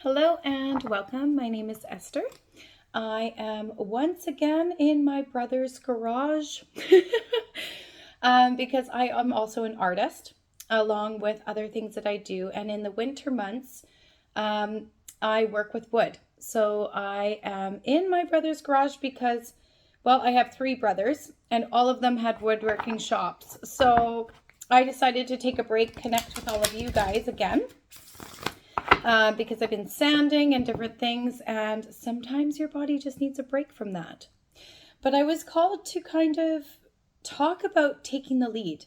Hello and welcome. My name is Esther. I am once again in my brother's garage because I am also an artist along with other things that I do. And in the winter months, I work with wood. So I am in my brother's garage because, well, I have three brothers and all of them had woodworking shops. So I decided to take a break, connect with all of you guys again. Because I've been sanding and different things, and sometimes your body just needs a break from that. But I was called to kind of talk about taking the lead,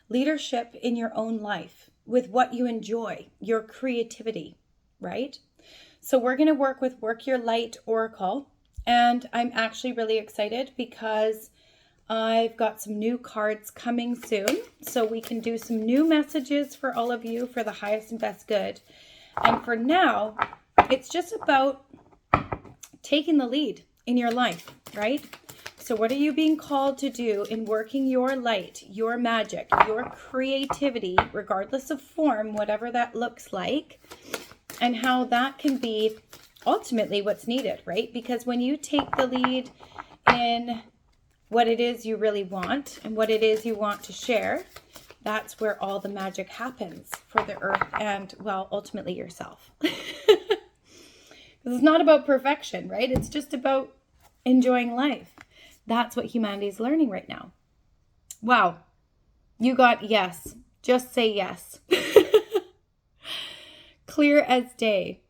leadership in your own life with what you enjoy, your creativity, right? So we're going to work with Work Your Light Oracle, and I'm actually really excited because I've got some new cards coming soon, so we can do some new messages for all of you for the highest and best good. And for now, it's just about taking the lead in your life, right? So what are you being called to do in working your light, your magic, your creativity, regardless of form, whatever that looks like, and how that can be ultimately what's needed, right? Because when you take the lead in what it is you really want and what it is you want to share, that's where all the magic happens for the earth and, well, ultimately yourself. Because it's not about perfection, right? It's just about enjoying life. That's what humanity is learning right now. Wow. You got yes. Just say yes. Clear as day.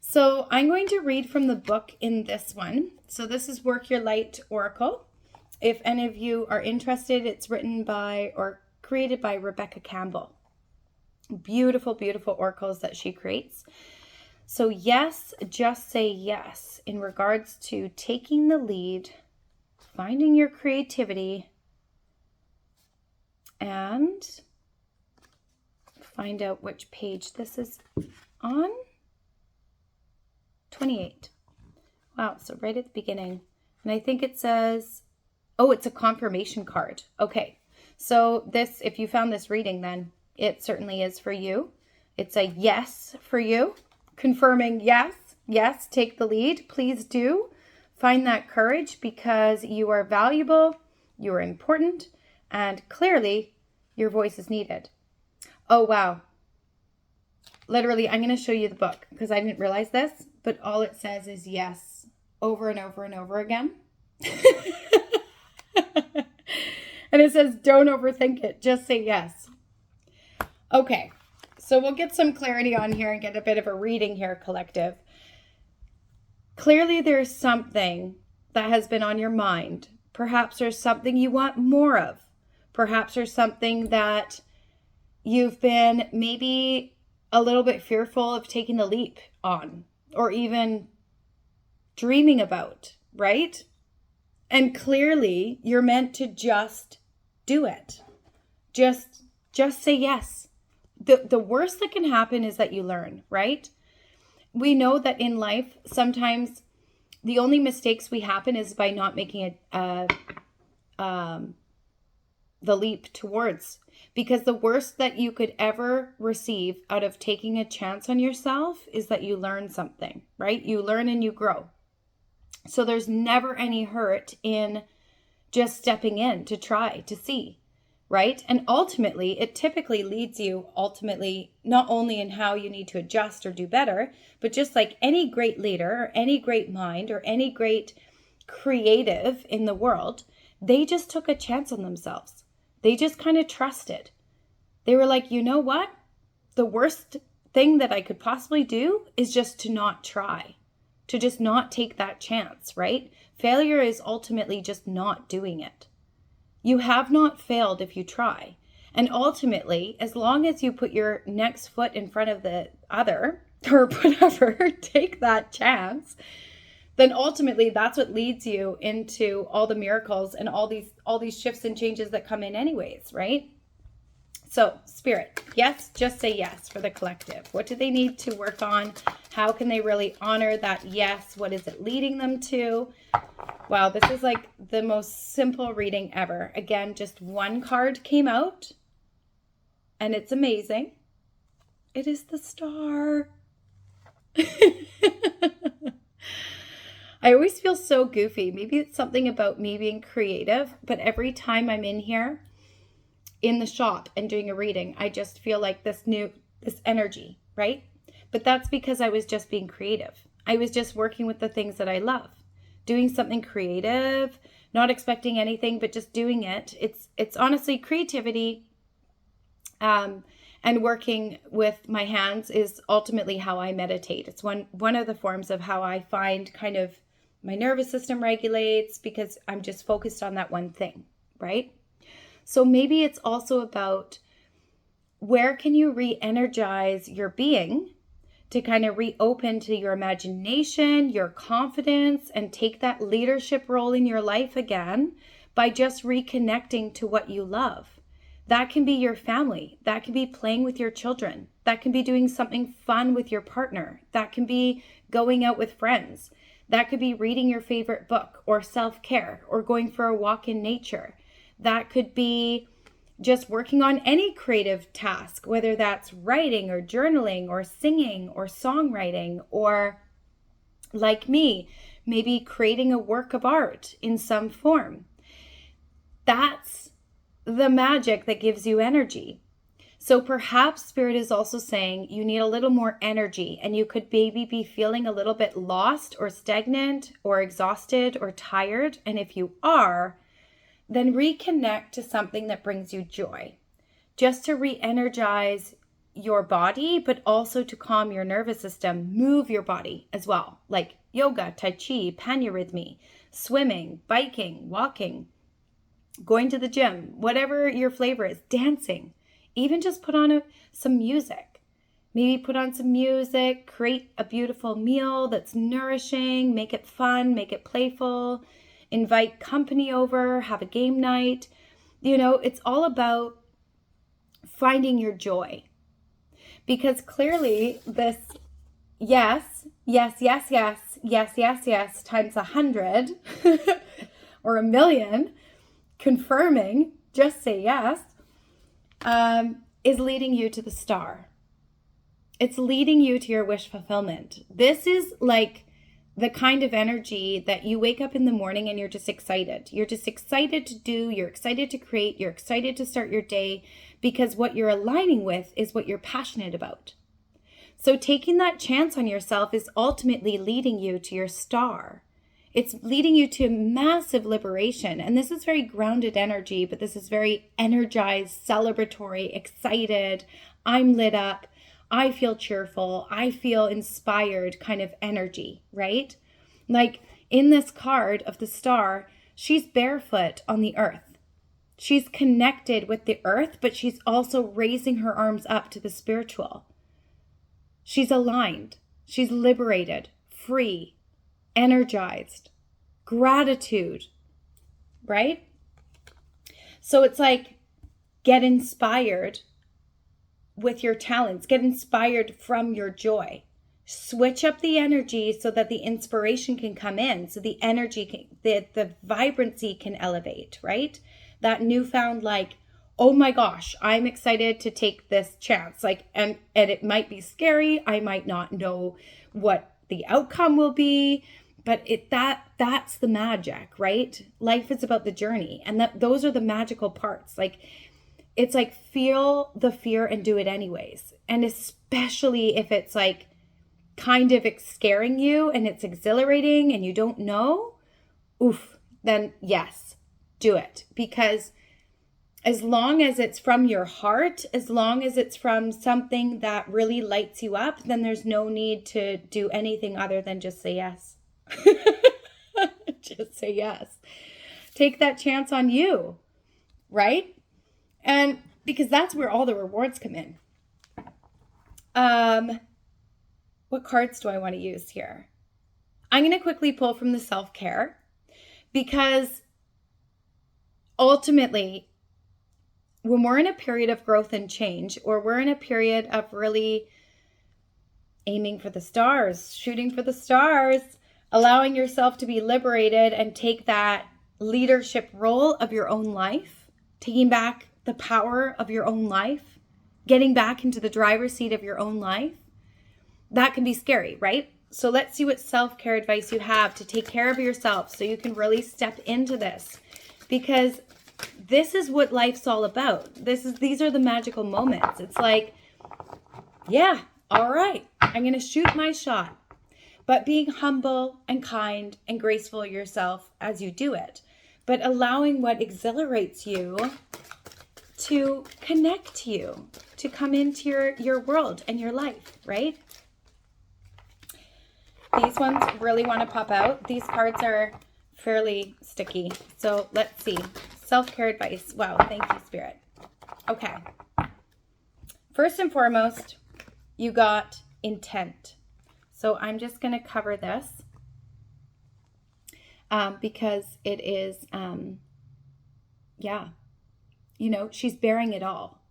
So I'm going to read from the book in this one. So this is Work Your Light Oracle. If any of you are interested, it's written by or created by Rebecca Campbell. Beautiful, beautiful oracles that she creates. So yes, just say yes in regards to taking the lead, finding your creativity, and find out which page this is on. 28. Wow, so right at the beginning. And I think it says, oh, it's a confirmation card. Okay. So this, if you found this reading, then it certainly is for you. It's a yes for you, confirming yes, yes, take the lead. Please do find that courage because you are valuable, you are important, and clearly your voice is needed. Oh, wow. Literally, I'm going to show you the book because I didn't realize this, but all it says is yes over and over and over again. And it says, don't overthink it. Just say yes. Okay, so we'll get some clarity on here and get a bit of a reading here, collective. Clearly, there's something that has been on your mind. Perhaps there's something you want more of. Perhaps there's something that you've been maybe a little bit fearful of taking the leap on, or even dreaming about, right? And clearly, you're meant to just do it. Just say yes. The worst that can happen is that you learn, right? We know that in life, sometimes the only mistakes we happen is by not making the leap towards. Because the worst that you could ever receive out of taking a chance on yourself is that you learn something, right? You learn and you grow. So there's never any hurt in just stepping in to try, to see, right? And ultimately, it typically leads you not only in how you need to adjust or do better, but just like any great leader or any great mind or any great creative in the world, they just took a chance on themselves. They just kind of trusted. They were like, you know what? The worst thing that I could possibly do is just to not try, to just not take that chance, right? Failure is ultimately just not doing it. You have not failed if you try. And ultimately, as long as you put your next foot in front of the other or whatever, take that chance, then ultimately that's what leads you into all the miracles and all these shifts and changes that come in anyways, right? So, Spirit, yes, just say yes for the collective. What do they need to work on? How can they really honor that yes? What is it leading them to? Wow, this is like the most simple reading ever. Again, just one card came out, and it's amazing. It is the Star. I always feel so goofy. Maybe it's something about me being creative, but every time I'm in here in the shop and doing a reading, I just feel like this energy, right? But that's because I was just being creative. I was just working with the things that I love, doing something creative, not expecting anything, but just doing it. It's honestly creativity, and working with my hands is ultimately how I meditate. It's one of the forms of how I find kind of my nervous system regulates, because I'm just focused on that one thing, right? So maybe it's also about where can you re-energize your being to kind of reopen to your imagination, your confidence, and take that leadership role in your life again by just reconnecting to what you love. That can be your family. That can be playing with your children. That can be doing something fun with your partner. That can be going out with friends. That could be reading your favorite book, or self-care, or going for a walk in nature. That could be just working on any creative task, whether that's writing or journaling or singing or songwriting, or like me, maybe creating a work of art in some form. That's the magic that gives you energy. So perhaps Spirit is also saying you need a little more energy, and you could maybe be feeling a little bit lost or stagnant or exhausted or tired. And if you are, then reconnect to something that brings you joy, just to re-energize your body, but also to calm your nervous system. Move your body as well, like yoga, tai chi, panurhythmy, swimming, biking, walking, going to the gym, whatever your flavor is, dancing. Even just put on some music. Maybe put on some music, create a beautiful meal that's nourishing, make it fun, make it playful, invite company over, have a game night. It's all about finding your joy. Because clearly this yes times 100 or 1,000,000, confirming, just say yes, is leading you to the star. It's leading you to your wish fulfillment. This is like the kind of energy that you wake up in the morning and you're just excited. You're just excited to do, you're excited to create, you're excited to start your day, because what you're aligning with is what you're passionate about. So taking that chance on yourself is ultimately leading you to your star. It's leading you to massive liberation. And this is very grounded energy, but this is very energized, celebratory, excited. I'm lit up. I feel cheerful. I feel inspired kind of energy, right? Like in this card of the star, she's barefoot on the earth. She's connected with the earth, but she's also raising her arms up to the spiritual. She's aligned. She's liberated, free, energized, gratitude, right? So it's like, get inspired with your talents, get inspired from your joy. Switch up the energy so that the inspiration can come in, so the energy the vibrancy can elevate, right? That newfound, like, oh my gosh, I'm excited to take this chance. Like, and it might be scary. I might not know what the outcome will be, but that's the magic, right? Life is about the journey, and those are the magical parts. Like, it's like, feel the fear and do it anyways. And especially if it's like kind of scaring you and it's exhilarating and you don't know, then yes, do it. Because as long as it's from your heart, as long as it's from something that really lights you up, then there's no need to do anything other than just say yes. Just say yes. Take that chance on you, right? And because that's where all the rewards come in. What cards do I want to use here? I'm going to quickly pull from the self-care, because ultimately, when we're in a period of growth and change, or we're in a period of really aiming for the stars, shooting for the stars, allowing yourself to be liberated and take that leadership role of your own life, taking back the power of your own life, getting back into the driver's seat of your own life, that can be scary, right? So let's see what self-care advice you have to take care of yourself so you can really step into this, because this is what life's all about. These are the magical moments. It's like, yeah, all right, I'm going to shoot my shot, but being humble and kind and graceful yourself as you do it, but allowing what exhilarates you to connect you, to come into your world and your life, right? These ones really want to pop out. These cards are fairly sticky. So let's see. Self-care advice. Wow, thank you, Spirit. Okay. First and foremost, you got intent. So I'm just going to cover this because it is, she's bearing it all.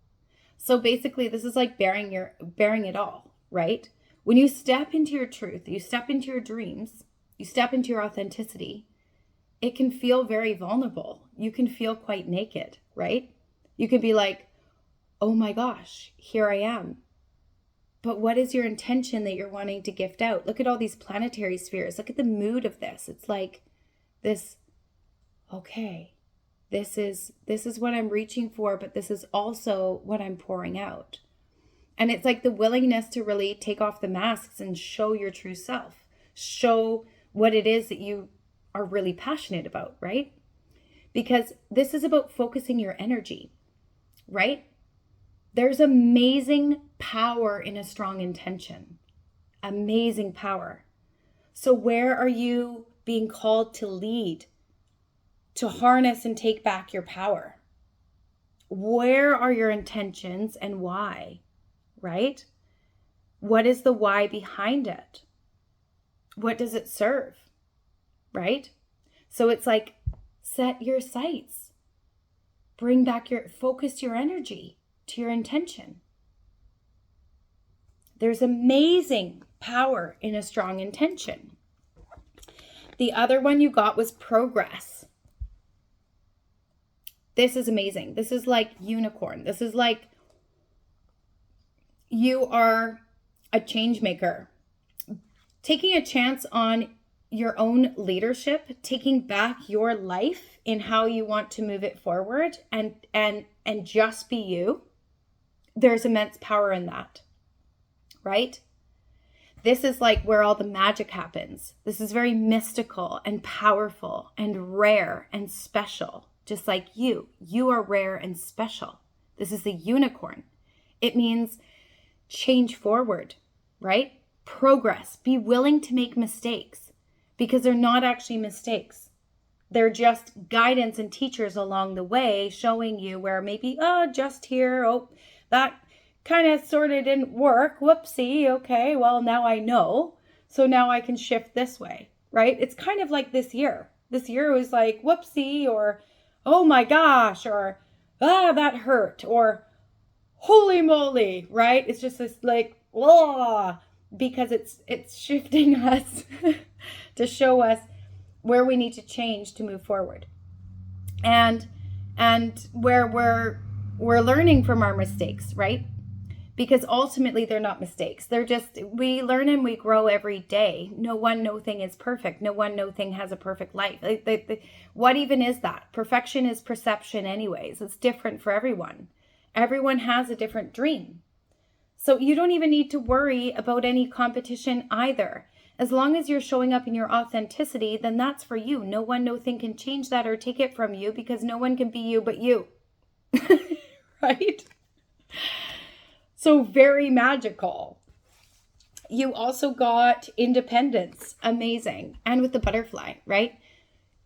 So basically, this is like bearing it all, right? When you step into your truth, you step into your dreams, you step into your authenticity, it can feel very vulnerable. You can feel quite naked, right? You can be like, oh my gosh, here I am. But what is your intention that you're wanting to gift out? Look at all these planetary spheres. Look at the mood of this. It's like this, okay, this is what I'm reaching for, but this is also what I'm pouring out. And it's like the willingness to really take off the masks and show your true self. Show what it is that you are really passionate about, right? Because this is about focusing your energy, right? There's amazing power in a strong intention. Amazing power. So where are you being called to lead, to harness and take back your power? Where are your intentions and why? Right? What is the why behind it? What does it serve? Right? So it's like, set your sights. Focus your energy to your intention. There's amazing power in a strong intention. The other one you got was progress. This is amazing. This is like unicorn. This is like you are a change maker, taking a chance on your own leadership, taking back your life in how you want to move it forward and just be you. There's immense power in that, right? This is like where all the magic happens. This is very mystical and powerful and rare and special, just like you. You are rare and special. This is the unicorn. It means change forward, right? Progress. Be willing to make mistakes because they're not actually mistakes. They're just guidance and teachers along the way showing you where maybe, just here, that kind of sort of didn't work. Whoopsie. Okay, well, now I know. So now I can shift this way, right? It's kind of like this year. This year was like, whoopsie, or, oh my gosh, or, that hurt, or, holy moly, right? It's just this like, because it's shifting us to show us where we need to change to move forward. And where we're learning from our mistakes, right? Because ultimately they're not mistakes. They're just, we learn and we grow every day. No thing is perfect. No thing has a perfect life. What even is that? Perfection is perception anyways. It's different for everyone. Everyone has a different dream. So you don't even need to worry about any competition either. As long as you're showing up in your authenticity, then that's for you. No thing can change that or take it from you because no one can be you but you. Right? So very magical. You also got independence. Amazing. And with the butterfly, right?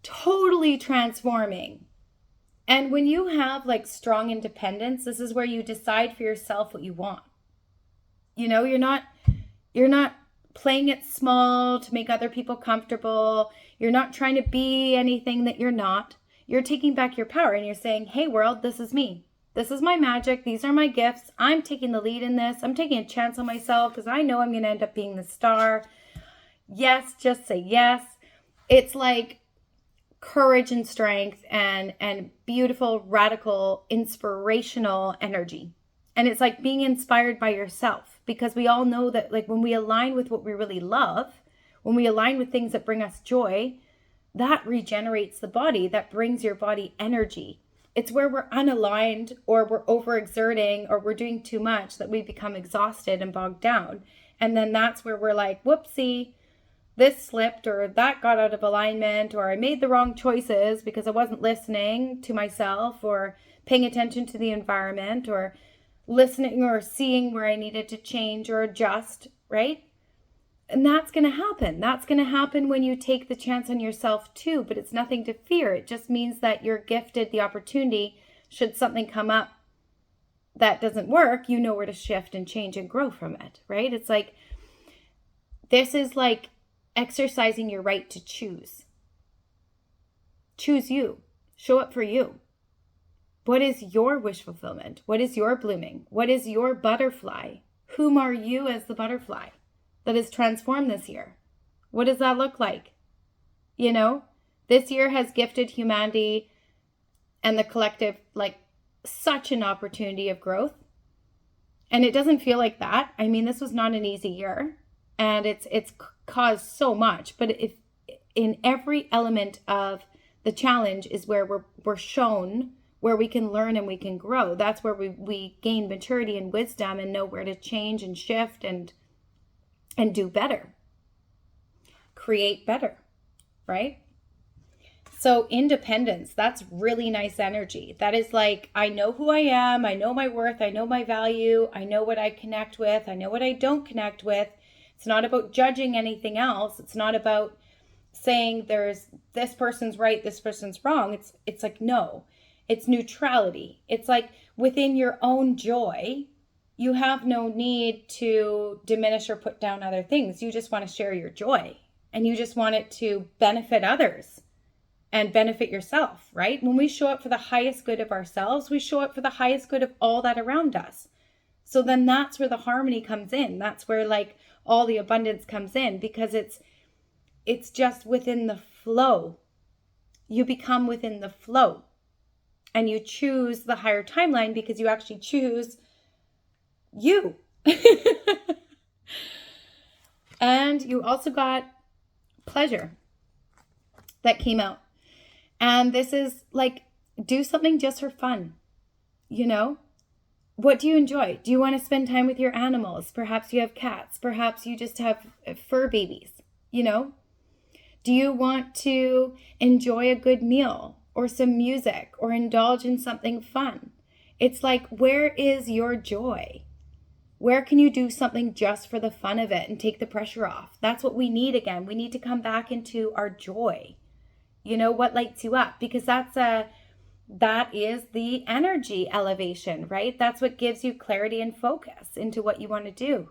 Totally transforming. And when you have like strong independence, this is where you decide for yourself what you want. You know, you're not playing it small to make other people comfortable. You're not trying to be anything that you're not. You're taking back your power and you're saying, hey world, this is me. This is my magic. These are my gifts. I'm taking the lead in this. I'm taking a chance on myself because I know I'm going to end up being the star. Yes, just say yes. It's like courage and strength and beautiful, radical, inspirational energy. And it's like being inspired by yourself. because we all know that like when we align with what we really love, when we align with things that bring us joy, that regenerates the body, that brings your body energy. It's where we're unaligned or we're overexerting or we're doing too much that we become exhausted and bogged down. And then that's where we're like, whoopsie, this slipped or that got out of alignment or I made the wrong choices because I wasn't listening to myself or paying attention to the environment or listening or seeing where I needed to change or adjust, right? And that's going to happen. That's going to happen when you take the chance on yourself too, but it's nothing to fear. It just means that you're gifted the opportunity, should something come up that doesn't work, you know where to shift and change and grow from it, right? It's like, this is like exercising your right to choose. Choose you. Show up for you. What is your wish fulfillment? What is your blooming? What is your butterfly? Whom are you as the butterfly that is transformed this year? What does that look like? You know, this year has gifted humanity and the collective like such an opportunity of growth. And it doesn't feel like that. I mean, this was not an easy year and it's caused so much, but if in every element of the challenge is where we're shown where we can learn and we can grow. That's where we gain maturity and wisdom and know where to change and shift and do better, create better, right? So independence, that's really nice energy. That is like, I know who I am. I know my worth. I know my value. I know what I connect with. I know what I don't connect with. It's not about judging anything else. It's not about saying there's this person's right, this person's wrong. It's like, no, it's neutrality. It's like within your own joy, you have no need to diminish or put down other things. You just want to share your joy and you just want it to benefit others and benefit yourself, right? When we show up for the highest good of ourselves, we show up for the highest good of all that around us. So then that's where the harmony comes in. That's where like all the abundance comes in because it's just within the flow. You become within the flow and you choose the higher timeline because you actually choose you. And you also got pleasure that came out. And this is like, do something just for fun. You know, what do you enjoy? Do you want to spend time with your animals? Perhaps you have cats. Perhaps you just have fur babies, you know? Do you want to enjoy a good meal or some music or indulge in something fun? It's like, where is your joy? Where can you do something just for the fun of it and take the pressure off? That's what we need again. We need to come back into our joy. You know, what lights you up? Because that is the energy elevation, right? That's what gives you clarity and focus into what you want to do.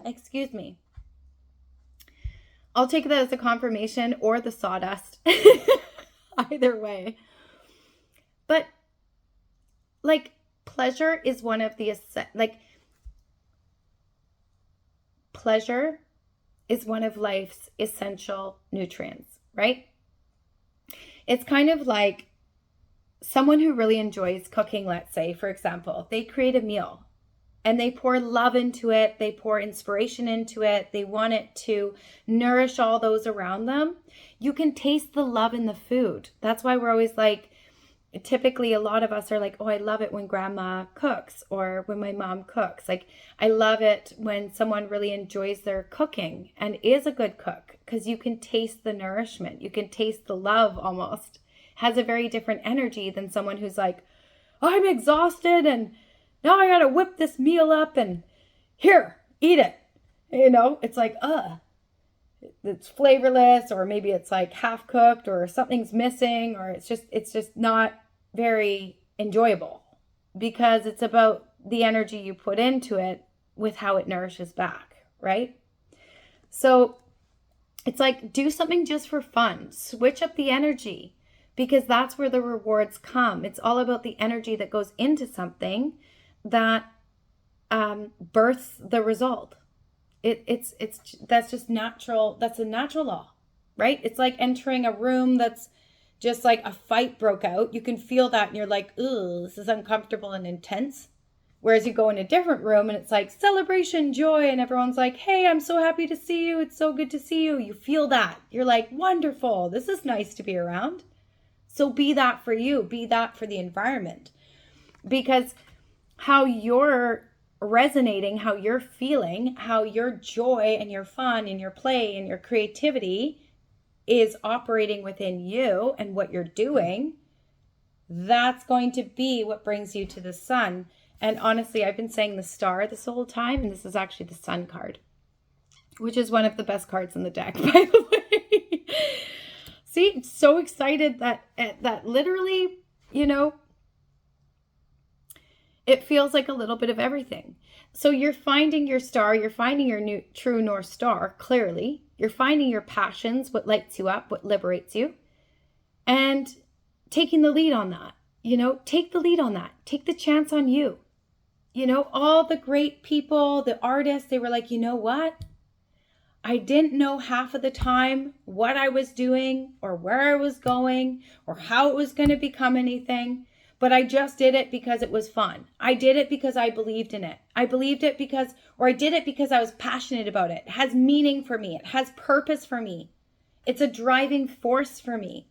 Excuse me. I'll take that as a confirmation or the sawdust. Either way. But like, pleasure is one of the, pleasure is one of life's essential nutrients, right? It's kind of like someone who really enjoys cooking, let's say, for example, they create a meal and they pour love into it. They pour inspiration into it. They want it to nourish all those around them. You can taste the love in the food. That's why we're always like, typically a lot of us are like, oh, I love it when grandma cooks or when my mom cooks. Like, I love it when someone really enjoys their cooking and is a good cook because you can taste the nourishment. You can taste the love almost. Has a very different energy than someone who's like, I'm exhausted and now I got to whip this meal up and here, eat it. You know, it's like, it's flavorless, or maybe it's like half cooked, or something's missing, or it's just not very enjoyable because it's about the energy you put into it with how it nourishes back, right? So it's like, do something just for fun, switch up the energy because that's where the rewards come. It's all about the energy that goes into something that births the result. That's just natural. That's a natural law, right? It's like entering a room that's just like a fight broke out. You can feel that and you're like, ooh, this is uncomfortable and intense. Whereas you go in a different room and it's like celebration, joy, and everyone's like, hey, I'm so happy to see you. It's so good to see you. You feel that. You're like, wonderful. This is nice to be around. So be that for you. Be that for the environment. Because how you're resonating, how you're feeling, how your joy and your fun and your play and your creativity is operating within you and what you're doing, that's going to be what brings you to the sun. And honestly, I've been saying the star this whole time, and this is actually the sun card, which is one of the best cards in the deck, by the way. See, so excited that literally, it feels like a little bit of everything. So you're finding your star, you're finding your new true North Star, clearly. You're finding your passions, what lights you up, what liberates you, and taking the lead on that. Take the lead on that. Take the chance on you. All the great people, the artists, they were like, you know what? I didn't know half of the time what I was doing or where I was going or how it was going to become anything. But I just did it because it was fun. I did it because I believed in it. I did it because I was passionate about it. It has meaning for me. It has purpose for me. It's a driving force for me.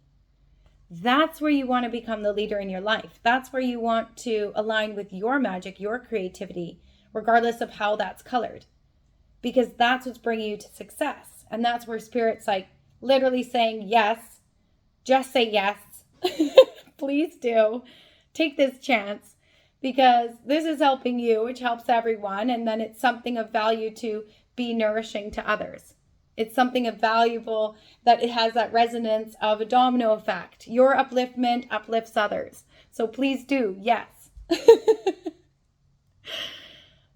That's where you want to become the leader in your life. That's where you want to align with your magic, your creativity, regardless of how that's colored. Because that's what's bringing you to success. And that's where Spirit's like literally saying yes. Just say yes. Please do. Take this chance because this is helping you, which helps everyone. And then it's something of value to be nourishing to others. It's something of valuable that it has that resonance of a domino effect. Your upliftment uplifts others. So please do. Yes.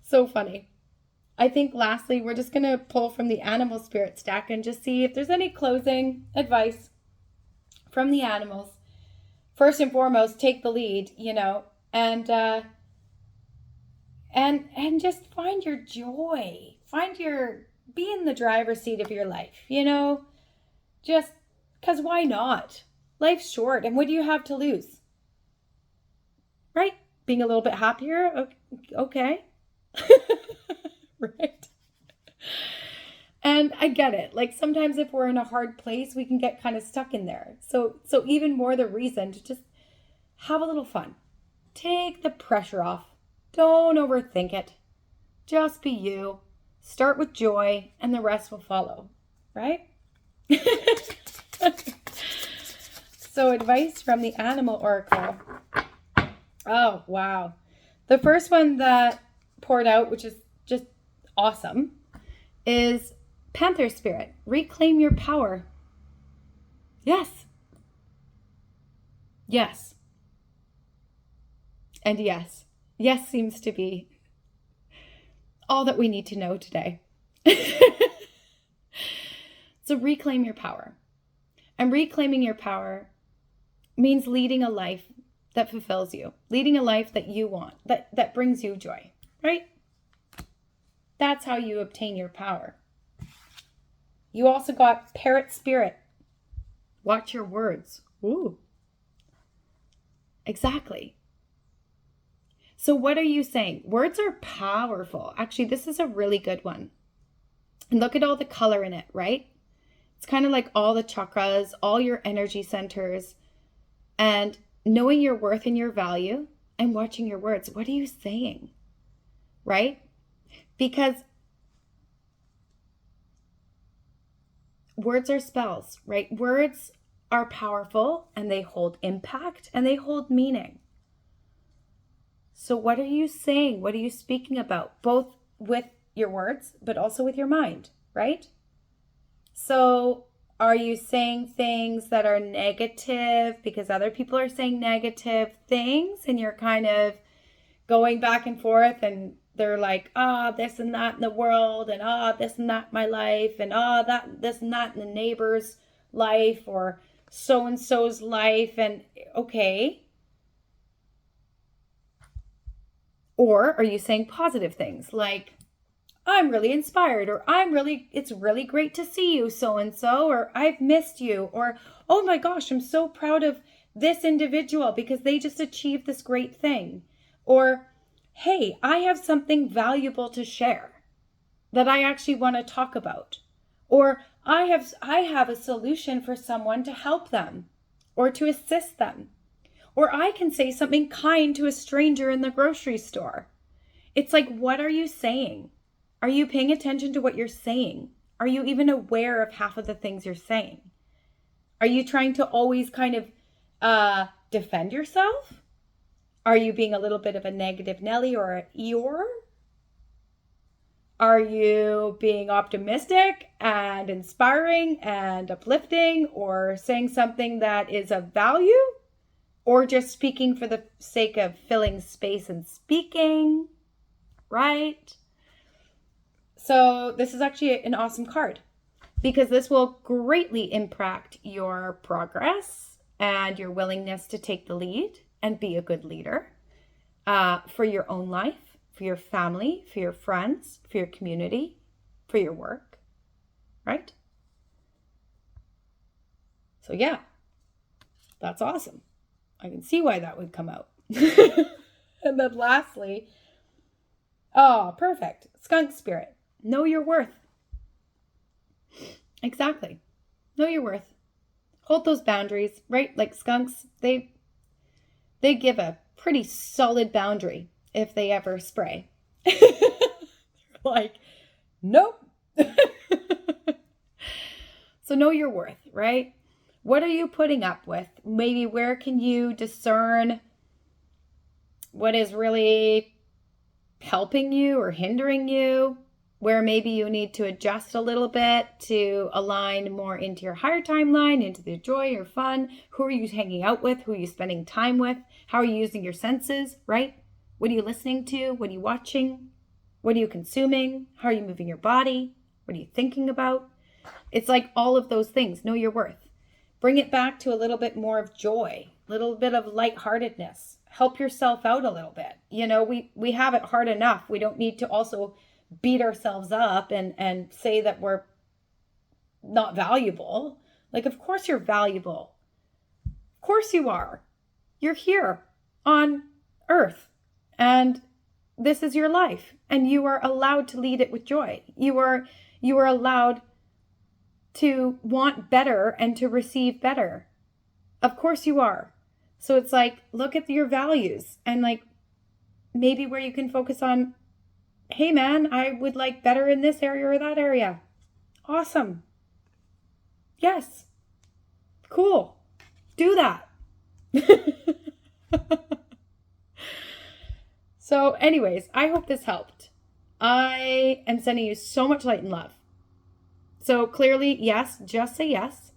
So funny. I think lastly, we're just going to pull from the animal spirit stack and just see if there's any closing advice from the animals. First and foremost, take the lead, and just find your joy. Be in the driver's seat of your life, just because why not? Life's short, and what do you have to lose? Right? Being a little bit happier? Okay. Right? And I get it. Like sometimes if we're in a hard place, we can get kind of stuck in there. So even more the reason to just have a little fun. Take the pressure off. Don't overthink it. Just be you. Start with joy and the rest will follow. Right? So advice from the animal oracle. Oh, wow. The first one that poured out, which is just awesome, is Panther Spirit. Reclaim your power. Yes. Yes. And yes. Yes seems to be all that we need to know today. So reclaim your power. And reclaiming your power means leading a life that fulfills you. Leading a life that you want, that brings you joy, right? That's how you obtain your power. You also got Parrot Spirit. Watch your words. Ooh. Exactly. So what are you saying? Words are powerful. Actually, this is a really good one. And look at all the color in it, right? It's kind of like all the chakras, all your energy centers, and knowing your worth and your value and watching your words. What are you saying? Right? Because words are spells, right? Words are powerful and they hold impact and they hold meaning. So what are you saying? What are you speaking about? Both with your words, but also with your mind, right? So are you saying things that are negative because other people are saying negative things and you're kind of going back and forth and they're like, this and that in the world and this and that in my life and that, this and that in the neighbor's life or so-and-so's life and okay. Or are you saying positive things like, I'm really inspired or it's really great to see you so-and-so or I've missed you or, oh my gosh, I'm so proud of this individual because they just achieved this great thing. Or, hey, I have something valuable to share that I actually want to talk about. Or I have a solution for someone to help them or to assist them. Or I can say something kind to a stranger in the grocery store. It's like, what are you saying? Are you paying attention to what you're saying? Are you even aware of half of the things you're saying? Are you trying to always kind of defend yourself? Are you being a little bit of a negative Nelly or an Eeyore? Are you being optimistic and inspiring and uplifting, or saying something that is of value, or just speaking for the sake of filling space and speaking, right? So this is actually an awesome card because this will greatly impact your progress and your willingness to take the lead and be a good leader for your own life, for your family, for your friends, for your community, for your work, right? So yeah, that's awesome. I can see why that would come out. And then lastly, oh, perfect. Skunk spirit. Know your worth. Exactly. Know your worth. Hold those boundaries, right? Like skunks, they give a pretty solid boundary if they ever spray. Like, nope. So know your worth, right? What are you putting up with? Maybe where can you discern what is really helping you or hindering you? Where maybe you need to adjust a little bit to align more into your higher timeline, into the joy, your fun. Who are you hanging out with? Who are you spending time with? How are you using your senses, right? What are you listening to? What are you watching? What are you consuming? How are you moving your body? What are you thinking about? It's like all of those things. Know your worth. Bring it back to a little bit more of joy, a little bit of lightheartedness. Help yourself out a little bit. You know, we have it hard enough. We don't need to also beat ourselves up and say that we're not valuable. Like, of course you're valuable. Of course you are. You're here on Earth and this is your life and you are allowed to lead it with joy. You are allowed to want better and to receive better. Of course you are. So it's like, look at your values and like maybe where you can focus on, hey man, I would like better in this area or that area. Awesome. Yes. Cool. Do that. So anyways, I hope this helped. I am sending you so much light and love. So clearly, yes, just say yes.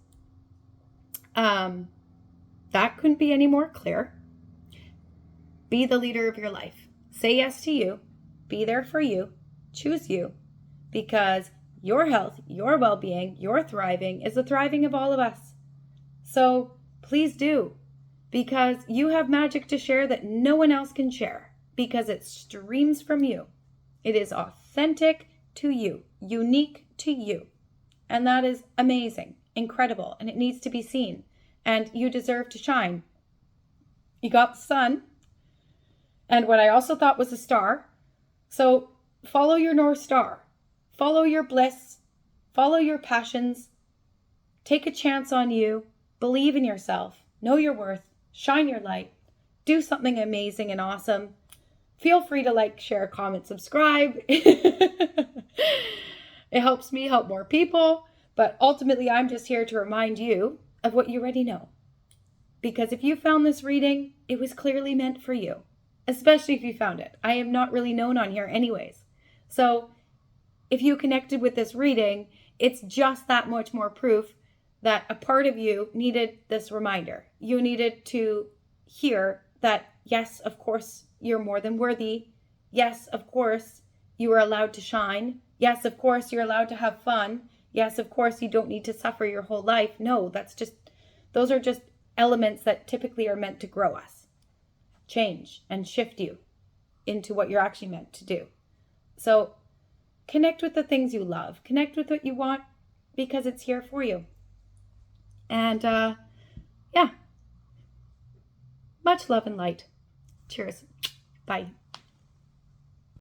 That couldn't be any more clear. Be the leader of your life. Say yes to you. Be there for you. Choose you. Because your health, your well-being, your thriving is the thriving of all of us. So please do. Because you have magic to share that no one else can share. Because it streams from you. It is authentic to you. Unique to you. And that is amazing, incredible, and it needs to be seen. And you deserve to shine. You got the sun, and what I also thought was a star. So follow your North Star. Follow your bliss. Follow your passions. Take a chance on you. Believe in yourself. Know your worth. Shine your light. Do something amazing and awesome. Feel free to like, share, comment, subscribe. It helps me help more people, but ultimately I'm just here to remind you of what you already know. Because if you found this reading, it was clearly meant for you, especially if you found it. I am not really known on here anyways. So if you connected with this reading, it's just that much more proof that a part of you needed this reminder. You needed to hear that, yes, of course, you're more than worthy. Yes, of course, you are allowed to shine. Yes, of course, you're allowed to have fun. Yes, of course, you don't need to suffer your whole life. No, those are just elements that typically are meant to grow us, change, and shift you into what you're actually meant to do. So connect with the things you love. Connect with what you want because it's here for you. And yeah, much love and light. Cheers. Bye.